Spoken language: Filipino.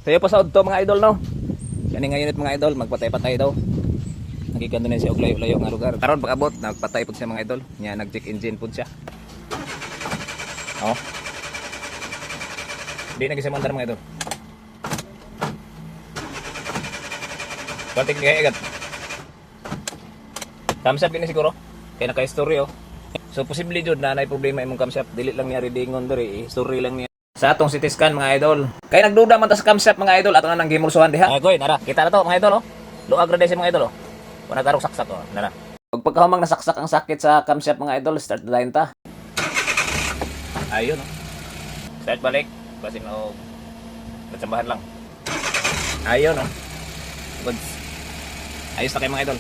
Tayo pa sa to mga idol no. Kani ngayon mga idol, magpatay-patay daw. Nagigando na siya og layo-layo nga lugar. Karon pag-abot, nagpatay pud siya mga idol. Nya nag-check engine pud siya. Oh. Di na kasi mandar mga idol. Konting kaya agad. Camshaft din siguro. Kaya naka-history oh. So posible jud na nay problema imong camshaft. Dili lang niya readingon diri, history lang niya. Sa atong CT scan mga idol. Kaya nagduda man ta sa camshaft mga idol ato na nang gimulsuhan diha. Ay goy, nara. Kita na to mga idol oh. Luag ra mga idol oh. Wala tarong saksak oh. Nara. Pag pagkahumang nasaksak ang sakit sa camshaft mga idol, start the line ta. Ayun oh. Start balik. Basin o natsambahan lang. Ayun oh. Good. Ayos na kayo mga idol.